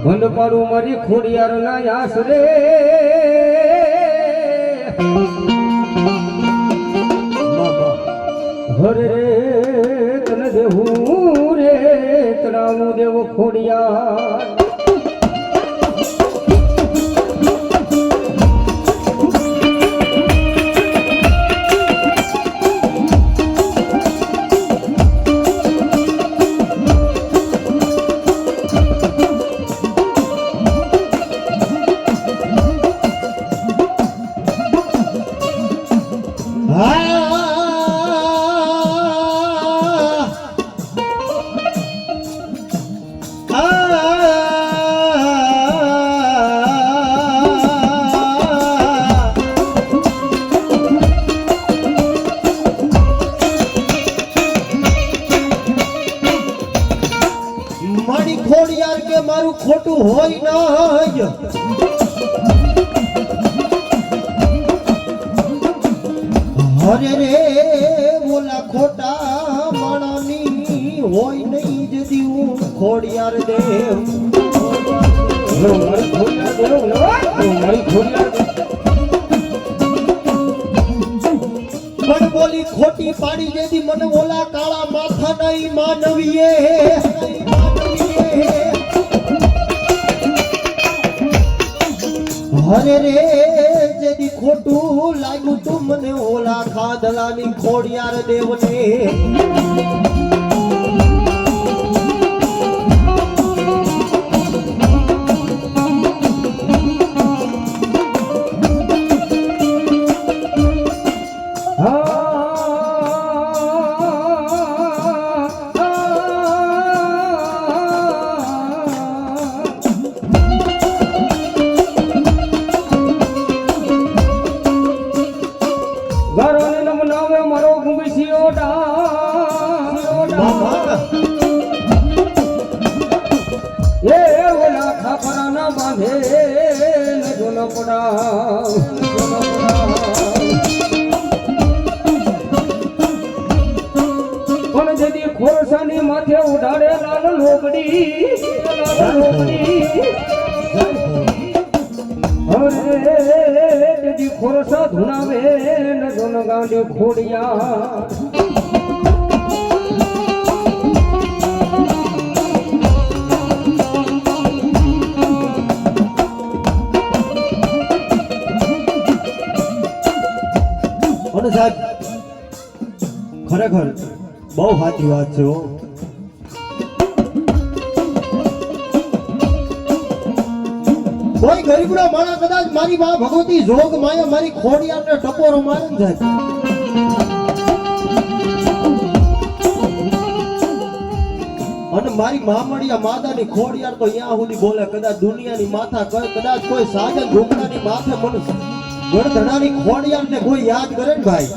બંધ પાડું મારી ખોડિયાર ના આશરે હરે રે તને દેવું રે તણાવું દેવો ખોડિયાર ખોડિયાર કે મારું ખોટું હોય ના હરે રે બોલા ખોટા માણાની હોય નહીં જદી હું ખોડિયાર દેવ પણ બોલી ખોટી પાડી જેથી મને ઓલા કાળા માથા નહીં માનવીએ હરે રે જેદી ખોટું લાગ્યું તું મને ઓલા ખાધલાની ખોડિયાર દેવને પણ જેદી ખોરસાની માથે ઉડાડે લાલ લોબડી હરે જેદી ખોરસા ધુનાવે ન જોન ગાંડી ખોડિયા અને સાહેબ ખરેખર બહુ સાચી વાત છે કોઈ ગરીબડો માણસ કદાચ મારી માં ભગવતી જોગ માયા મારી ખોડિયારને ટકોરો મારે ને સાહેબ અને મારી મામડિયા માતાની ખોડિયાર તો અહીંયા સુધી બોલે કદાચ દુનિયાની માથા કદાચ કોઈ સાજન ઝૂંપડાની માથે મને ગણધડાની ખોડિયારને કોઈ યાદ કરે ને ભાઈ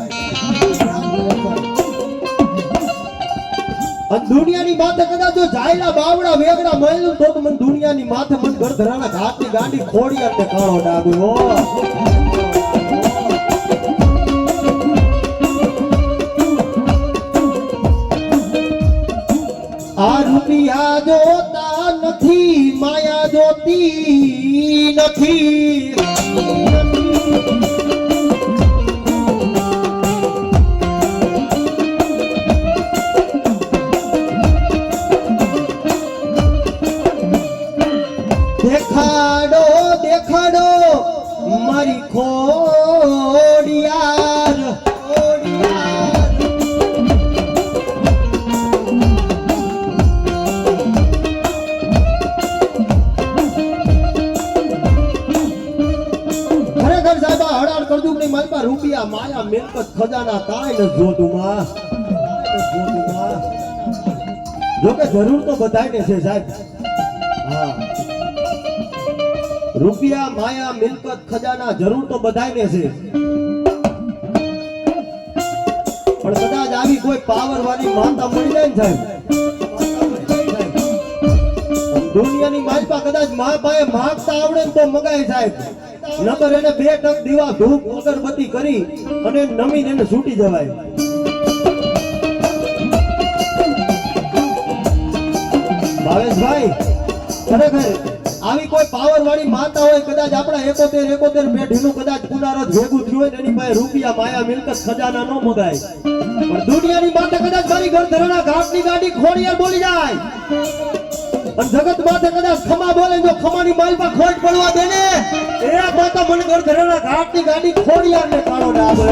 અને દુનિયાની માથે કદાચ જો જાયલા બાવડા વેગડા મહેલું તો મને દુનિયાની માથે મને ગણધડાના ઘાટની ગાંડી ખોડિયારને કાળો ડાગ્યો આ રૂપિયા જોતા નથી માયા જોતી નથી દેખાડો દેખાડો મારી ખોડિયાર રૂપિયા માયા મિલકત ખજાના કાંઈ ન જોતું માં જોકે જરૂર તો બધાને છે સાહેબ હા રૂપિયા માયા મિલકત ખજાના જરૂર તો બધાને છે પણ કદાચ આવી કોઈ પાવર વાળી માતા મળી જાય ને સાહેબ દુનિયાની માલપા કદાચ મા પાસે માગતા આવડે ને તો મગાય સાહેબ, નકર એને 2 ટક દીવા ધૂપ અગરબત્તી કરી અને નમીને એને છૂટી જવાય. ભાવેશભાઈ, ખરેખર આવી કોઈ પાવર વાળી માતા હોય, કદાચ આપણા 71 પેઢીનું કદાચ પુનરાવર્ત ભેગું થયું હોય ને એની પાસે રૂપિયા માયા મિલકત ખજાના ન મગાય, પણ દુનિયાની માતા કદાચ મારી ઘર ધરણા ઘાટની ગાડી ખોડિયાર બોલી જાય અને જગત માથે કદાચ ખમા બોલે, જો ખમાની માલમાં ખોટ પડવા દે ને એ માતા મને ઘર ધરણા ઘાટની ગાડી ખોડિયાર ને કાળો ના આવે.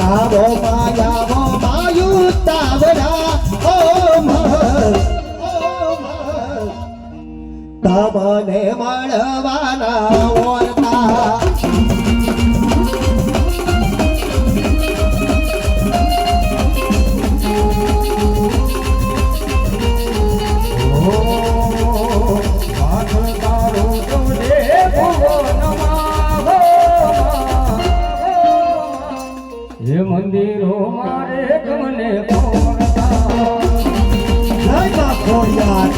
આવો માયાવો માયુ તાવડા ઓ તમને મળવાના ઓરતા. હે મંદિરો મારે તમને કોરતા. જય મા ખોડિયાર.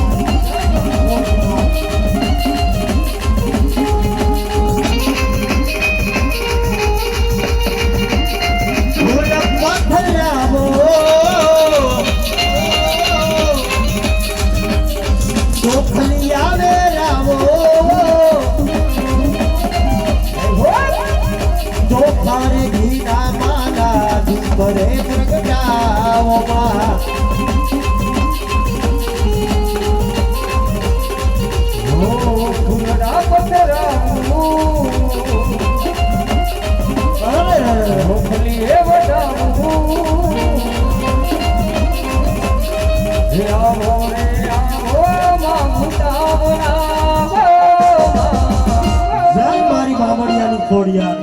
ખોડિયાર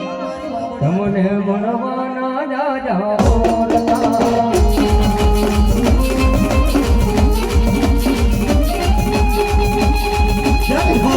તમને મળવાના જાજા બોલતા. જય હો.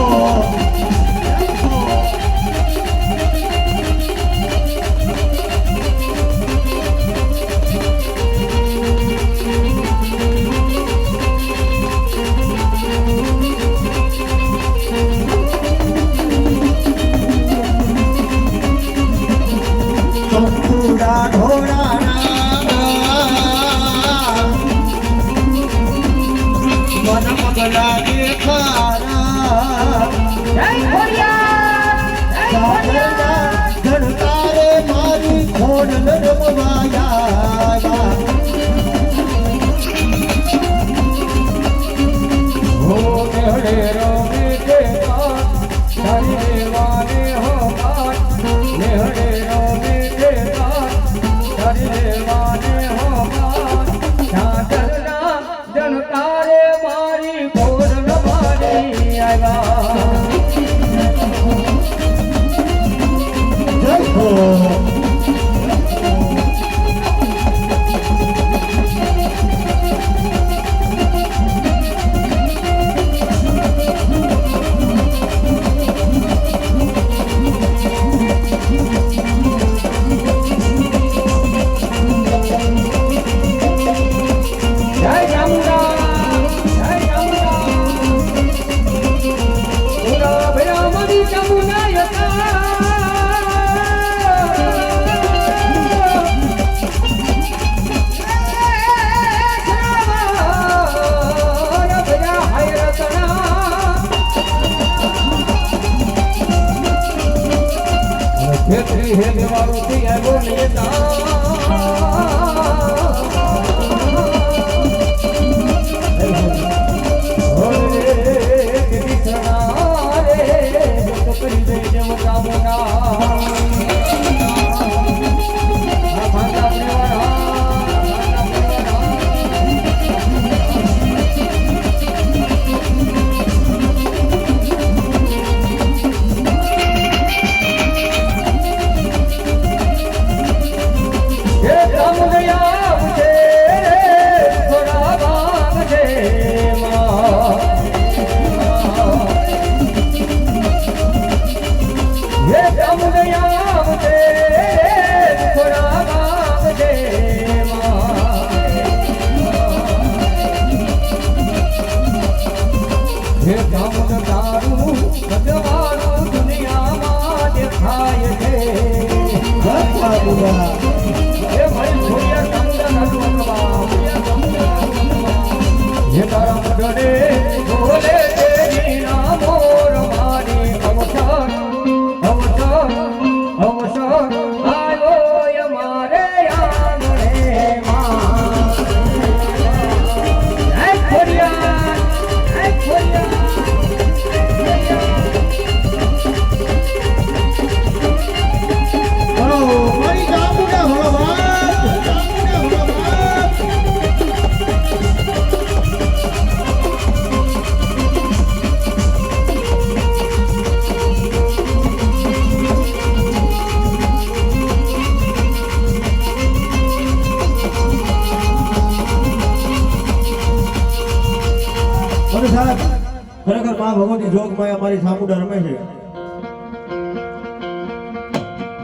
ખરેખર માં ભગવતી જોગ માયા મારી સામુડા રમે છે.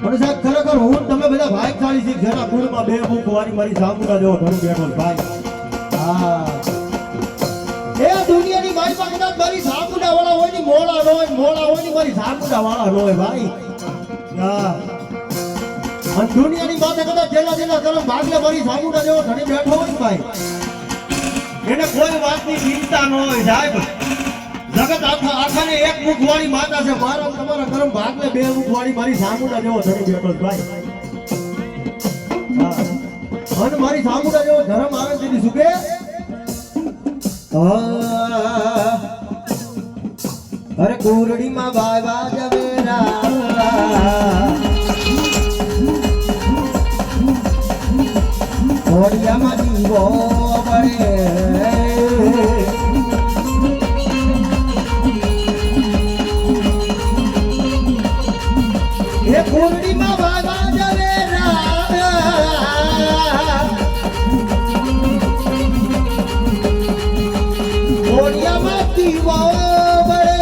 અને સાહેબ ખરેખર હું ને તમે બધા ભાગ્યશાળી છીએ. જેના કુળમાં બે મુખ વાળી મારી સામુડા જેવો ધણી બેઠો છે ભાઈ. હા એ દુનિયાની મારી પાસે કદાચ મારી સામુડા વાળા હોય ને મોળા ન હોય, મોળા હોય ને મારી સામુડા વાળા ન હોય ભાઈ. હા અને દુનિયાની માથે કદાચ જેલા જેલા કરમ ભાગ્ય મારી સામુડા જેવો ધણી બેઠો હોય ને ભાઈ, એને કોઈ વાતની ચિંતા ન હોય સાહેબ. જગત આખાને એક મુખવાળી માતા છે. મારા તમારા કરમ ભાગને બે મુખવાળી મારી સામુડા જેવો ધણી બેઠો છે ભાઈ. હા અને મારી સામુડા જેવો ધર્મ આવે તેની સુકે અરે કુરડીમાં બાવા જવેરા ઘોડિયામાં દીવો બળે એ કુરડીમાં બાવા જવેરા ઘોડિયામાં દીવો બળે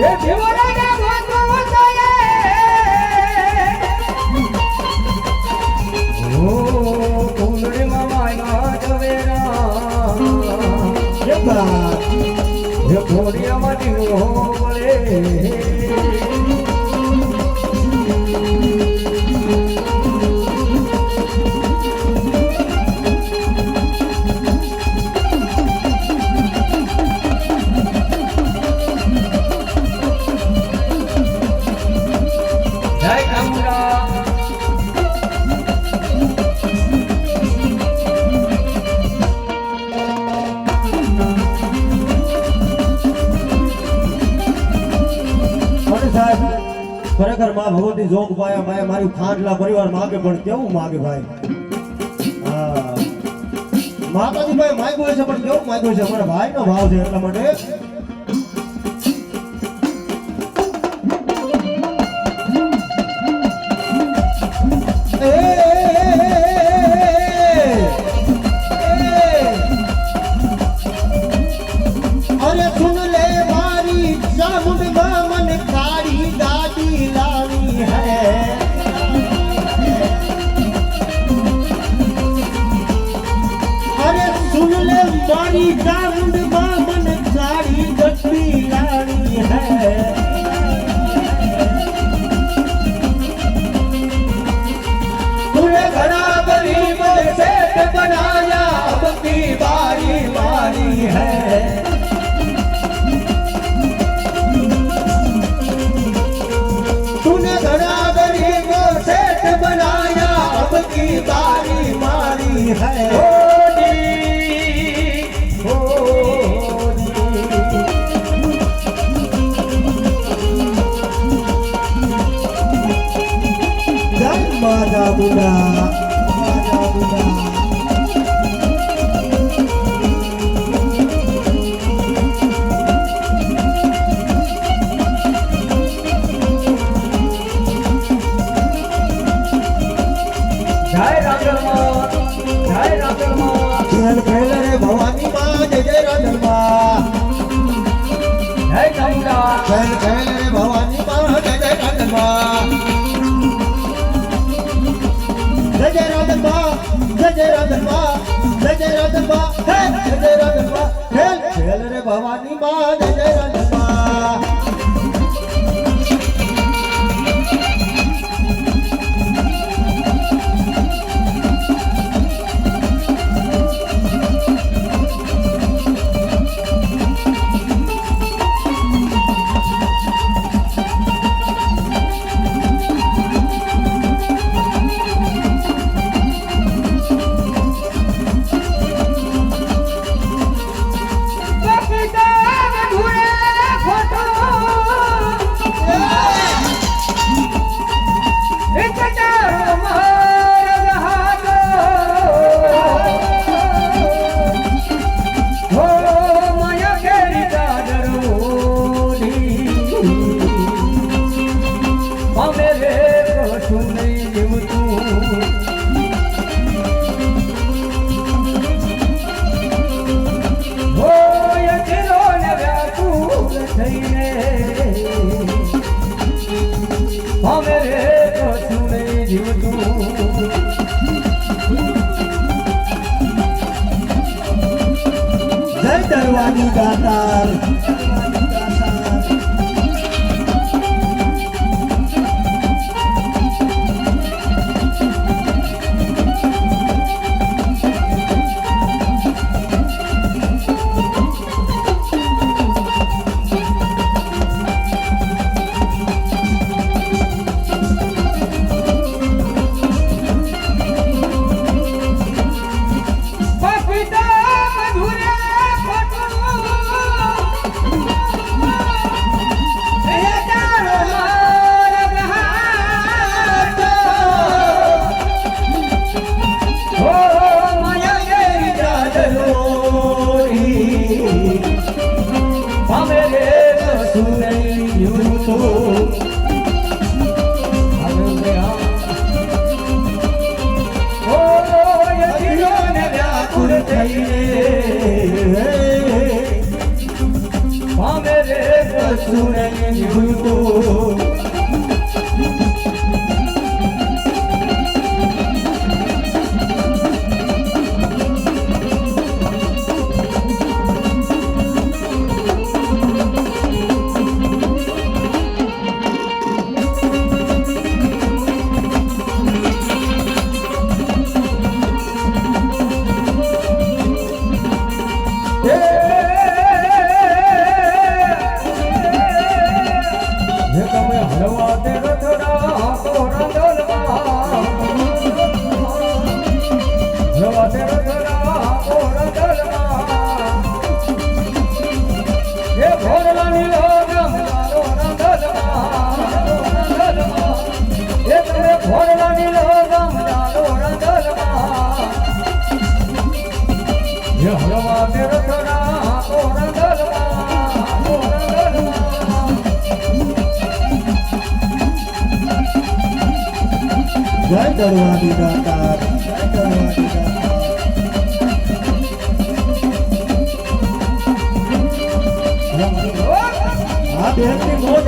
એ દેવરાના ભગવો તોય ઓ કુંડળી મામા જવેરા એ બા એ ઘોડિયામાં દીવો બળે ખરેખર માં ભગવતી જોગ પાયા માયા મારી ખાંડલા પરિવાર માગે પણ કેવું માગે ભાઈ. હા માતાજી ભાઈ માગ્યું છે પણ કેવું માગ્યું છે. અમારા ભાઈનો ભાવ છે એટલા માટે અરે સુન લે મારી ચામુંડમાં મને કાળી ગાડી લાવી હૈ. અરે સુન લે મારી ચામુંડમાં મને કાળી ગાડી લાવી હૈ. तूने घड़ा गरीब सेठ बनाया अब की बारी बारी है. तूने घड़ा गरीब सेठ बनाया अब की बारी मारी है. जय माता बुला माता बुला જય રામધર્મા જય રામધર્મા खेल खेल रे भवानी माँ जय जय राधर्मा. જય ચામુંડા खेल खेल रे भवानी माँ जय जय राधर्मा. जय जय राधर्मा जय जय राधर्मा जय जय राधर्मा हे जय जय राधर्मा. खेल खेल रे भवानी माँ जय जय राधर्मा. પપિતા ઘોડે થઈને અમે રે કશું નહીં જીવતું જય દરવાની દાતાર જય દરવાની દાતાર જય દરવાની દાતાર આ બેનની મોજ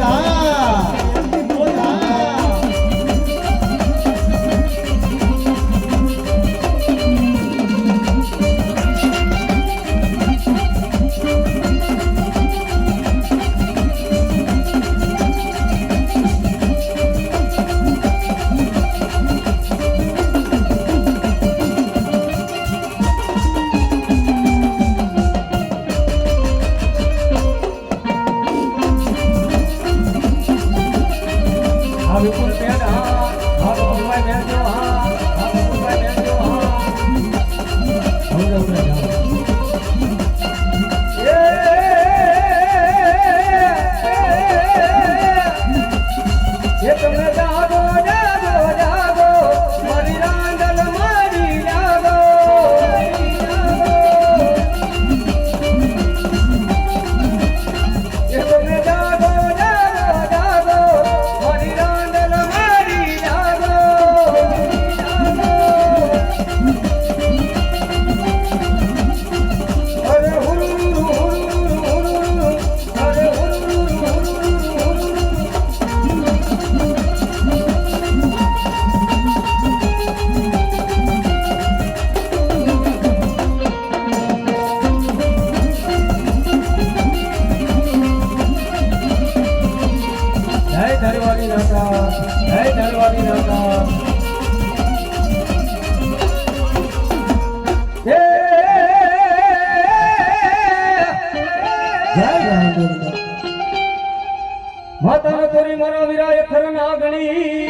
માતા તોરી મારા વીરા ખર નાગણી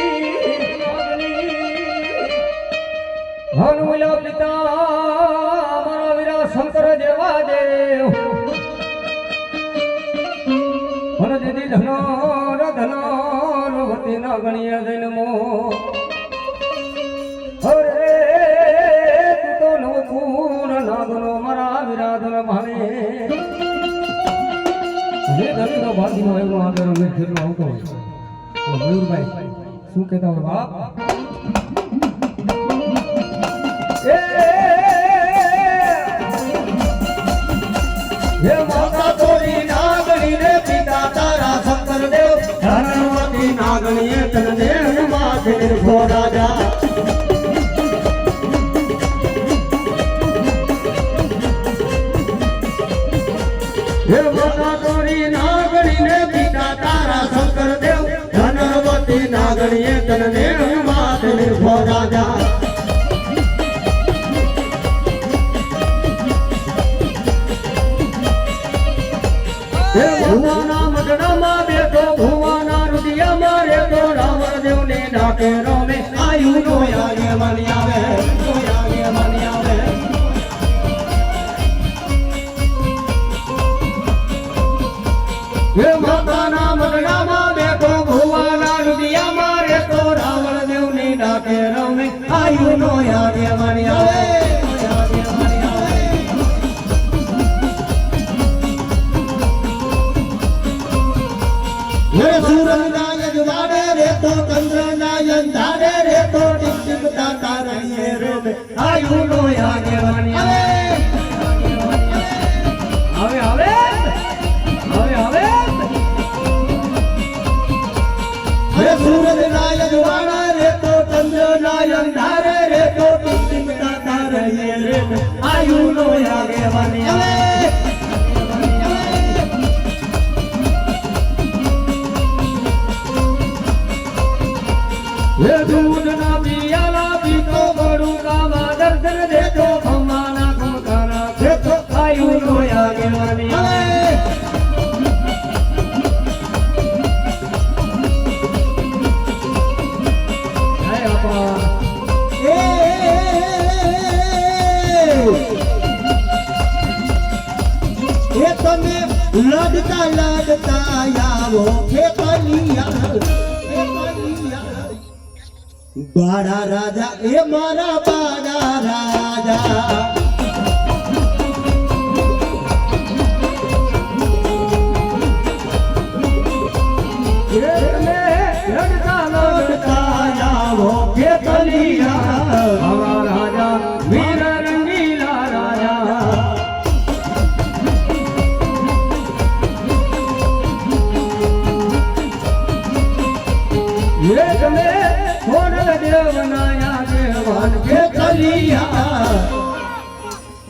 હનુમલા પિતા મારા વીરા શંકર દેવા દેવ મન દીદી ધનો ધનો વતી નાગણી જન્મો અરે તું તો નવપુર નાગનો મારા વીરા ધન ભાને દરેકનો બાદીનો એવો આગળ મેં ફેરવા આવતો હોય તો મયુરભાઈ શું કહેતા હોય બાપ હે માતા તોરી નાગણી રે પિતા તનને માતને ભો રાજા હે ભુવાના મગડામાં બેઠો ભુવાના રુદિયામાં રહેતો રાવણ દેવને ડાકે રમે આયુ નો યાગે મની આવે નો યાગે મની આવે હે માતાના મગડામાં બેઠો ભુવાના રુદિયામાં રહેતો રાવણ દેવને ડાકે રમે આયુ નો યાગે મની આવે નો યાગે મની આવે હે સૂરજ ના યજવાડે રે તો ચંદ્ર ના યંધારે રે તો ટીક ટીક તાતા રહીએ રે આયુ નો યાગે મની આવે હવે હવે હવે હે સૂરજ ના યજવાડે રે તો ચંદ્ર ના યંધારે રે તો ટીક ટીક તાતા રહીએ રે આયુ નો યાગે મની આવે હે દૂધના પિયાલા પીતો બડું કામાં દર્શન દેતો ખમાના ખમકાના દેતો આયુ નો યાગે મની હે આપા એ તમે લડતા લડતા આવો હે કલિયા બાડા રાજા એ મારા બાડા રાજા લડતા લડતા આવો હે કલિયા આવા રાજા વીર રંગીલા રાજા ये તમે ખોડલ દેવના આગેવાન કે કલિયા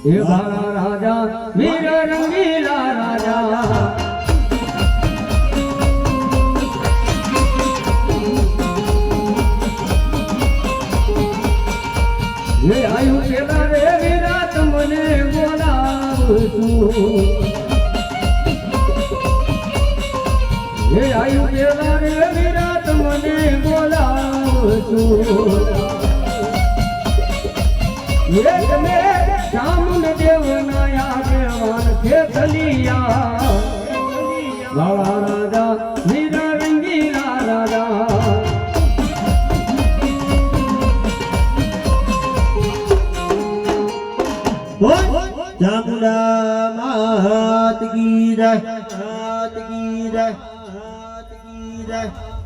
એ ભારા રાજા વીર રંગીલા રાજા ये આયુ કેલા રે વીરા તમને બોલાવું છું ये आयु केला रे वीरा તમને બોલાવું છું ये તમે જામુન દેવના આગેવાન કે કલિયા વાવા રાજા વીર રંગીલા રાજા ચામુંડા માત કી જય હાથ કી જય હાથ કી જય